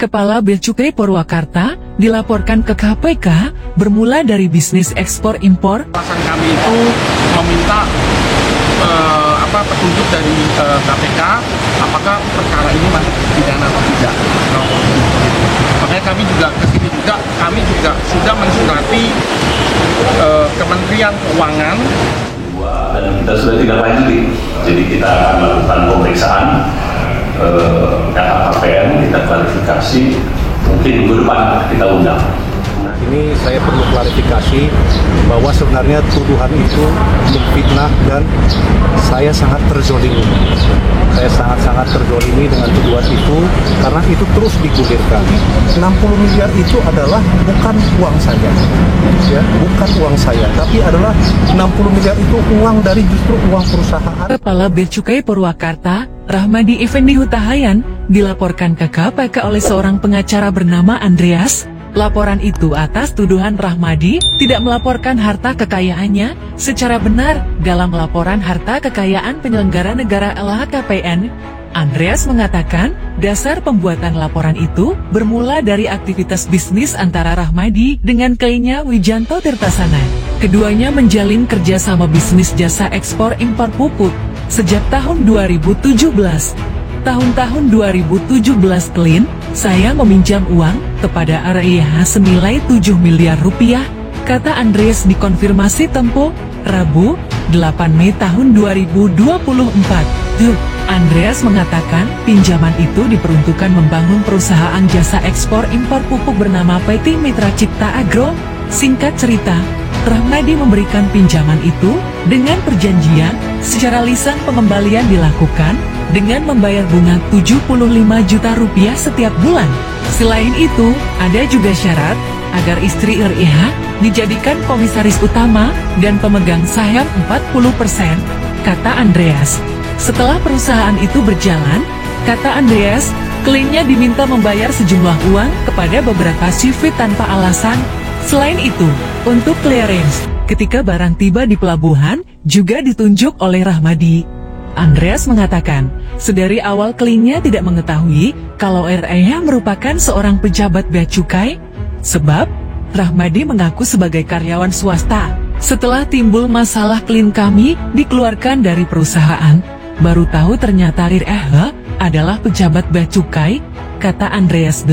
Kepala Bea Cukai Purwakarta, dilaporkan ke KPK bermula dari bisnis ekspor-impor. Alasan kami itu meminta petunjuk dari KPK, apakah perkara ini masuk pidana atau tidak. Makanya kami juga kesini juga, kami juga sudah mensurati Kementerian Keuangan. Dan kita sudah tidak lanjuti, jadi kita akan melakukan pemeriksaan LHKPN, kita klarifikasi, mungkin minggu depan kita undang. Nah, ini saya perlu klarifikasi bahwa sebenarnya tuduhan itu memfitnah dan saya sangat terzolimi. Saya sangat terzolimi dengan tuduhan itu karena itu terus digulirkan. 60 miliar itu adalah bukan uang saya, ya, bukan uang saya, tapi adalah 60 miliar itu uang dari justru uang perusahaan. Kepala Bea Cukai Purwakarta, Rahmadi Effendi Hutahayan, dilaporkan ke KPK oleh seorang pengacara bernama Andreas. Laporan itu atas tuduhan Rahmadi tidak melaporkan harta kekayaannya secara benar dalam laporan harta kekayaan penyelenggara negara LHKPN. Andreas mengatakan, dasar pembuatan laporan itu bermula dari aktivitas bisnis antara Rahmadi dengan kliennya Wijanto Tirtasana. Keduanya menjalin kerjasama bisnis jasa ekspor-impor pupuk sejak tahun 2017. Tahun-tahun 2017 klien, saya meminjam uang kepada RIH senilai 7 miliar rupiah, kata Andreas dikonfirmasi Tempo, Rabu, 8 Mei tahun 2024. Andreas mengatakan pinjaman itu diperuntukkan membangun perusahaan jasa ekspor-impor pupuk bernama PT Mitra Cipta Agro. Singkat cerita, Rahmadi memberikan pinjaman itu dengan perjanjian secara lisan pengembalian dilakukan dengan membayar bunga 75 juta rupiah setiap bulan. Selain itu, ada juga syarat agar istri RIH dijadikan komisaris utama dan pemegang saham 40%, kata Andreas. Setelah perusahaan itu berjalan, kata Andreas, kliennya diminta membayar sejumlah uang kepada beberapa CV tanpa alasan. Selain itu, untuk clearance, ketika barang tiba di pelabuhan, juga ditunjuk oleh Rahmadi. Andreas mengatakan, sedari awal kliennya tidak mengetahui kalau RIH merupakan seorang pejabat bea cukai, sebab Rahmadi mengaku sebagai karyawan swasta. Setelah timbul masalah klien kami dikeluarkan dari perusahaan, baru tahu ternyata RIH adalah pejabat bea cukai, kata Andreas.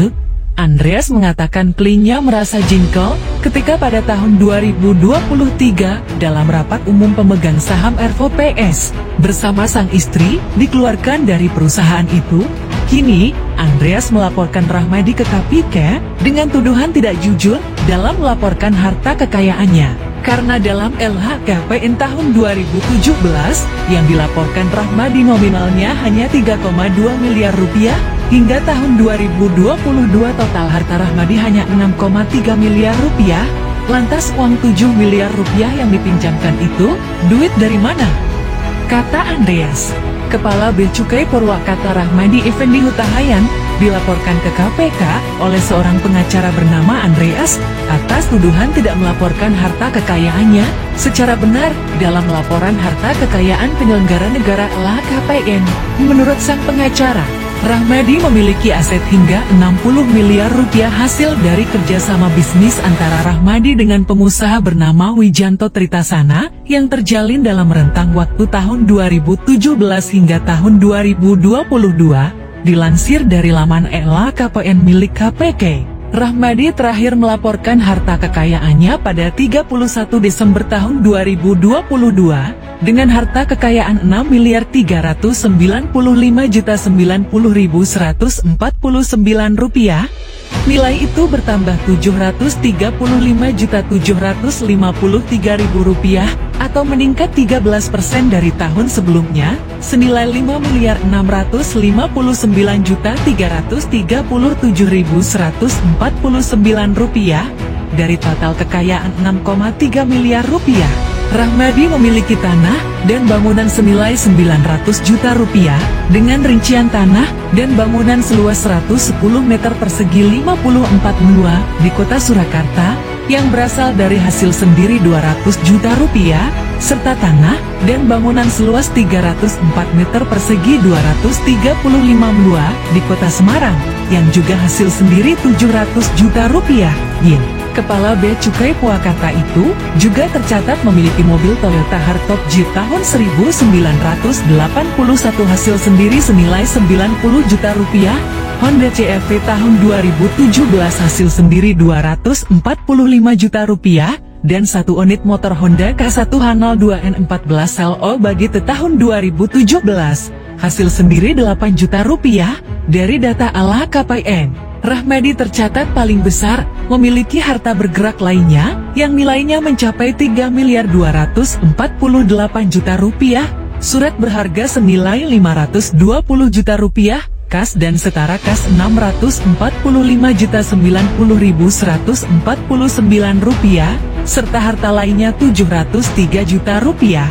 Andreas mengatakan kliennya merasa jengkel ketika pada tahun 2023 dalam rapat umum pemegang saham RVPS bersama sang istri dikeluarkan dari perusahaan itu. Kini, Andreas melaporkan Rahmadi ke KPK dengan tuduhan tidak jujur dalam melaporkan harta kekayaannya. Karena dalam LHKPN tahun 2017 yang dilaporkan Rahmadi nominalnya hanya 3,2 miliar rupiah, hingga tahun 2022 total harta Rahmadi hanya 6,3 miliar rupiah. Lantas uang 7 miliar rupiah yang dipinjamkan itu, duit dari mana? Kata Andreas. Kepala Bea Cukai Purwakarta Rahmadi Effendi Hutahayan dilaporkan ke KPK oleh seorang pengacara bernama Andreas atas tuduhan tidak melaporkan harta kekayaannya secara benar dalam laporan harta kekayaan penyelenggara negara LHKPN. Menurut sang pengacara, Rahmadi memiliki aset hingga 60 miliar rupiah hasil dari kerjasama bisnis antara Rahmadi dengan pengusaha bernama Wijanto Tirtasana yang terjalin dalam rentang waktu tahun 2017 hingga tahun 2022, dilansir dari laman LHKPN milik KPK. Rahmadi terakhir melaporkan harta kekayaannya pada 31 Desember tahun 2022 dengan harta kekayaan 6.395.090.149 rupiah. Nilai itu bertambah 735.753.000 rupiah atau meningkat 13% dari tahun sebelumnya senilai 5.659.337.149 rupiah dari total kekayaan 6,3 miliar rupiah. Rahmadi memiliki tanah dan bangunan senilai 900 juta rupiah dengan rincian tanah dan bangunan seluas 110 meter persegi 54 menua di kota Surakarta yang berasal dari hasil sendiri 200 juta rupiah serta tanah dan bangunan seluas 304 meter persegi 235 menua di kota Semarang yang juga hasil sendiri 700 juta rupiah. Kepala Bea Cukai Purwakarta itu juga tercatat memiliki mobil Toyota Hardtop Jeep tahun 1981 hasil sendiri senilai 90 juta rupiah, Honda CR-V tahun 2017 hasil sendiri 245 juta rupiah, dan satu unit motor Honda K1H02N14 LO Bagite tahun 2017 hasil sendiri 8 juta rupiah. Dari data LHKPN, Rahmadi tercatat paling besar memiliki harta bergerak lainnya yang nilainya mencapai 3.248 juta rupiah, surat berharga senilai 520 juta rupiah, kas dan setara kas 645.090.149 rupiah, serta harta lainnya 703 juta rupiah.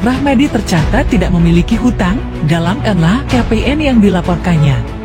Rahmadi tercatat tidak memiliki hutang dalam LHKPN yang dilaporkannya.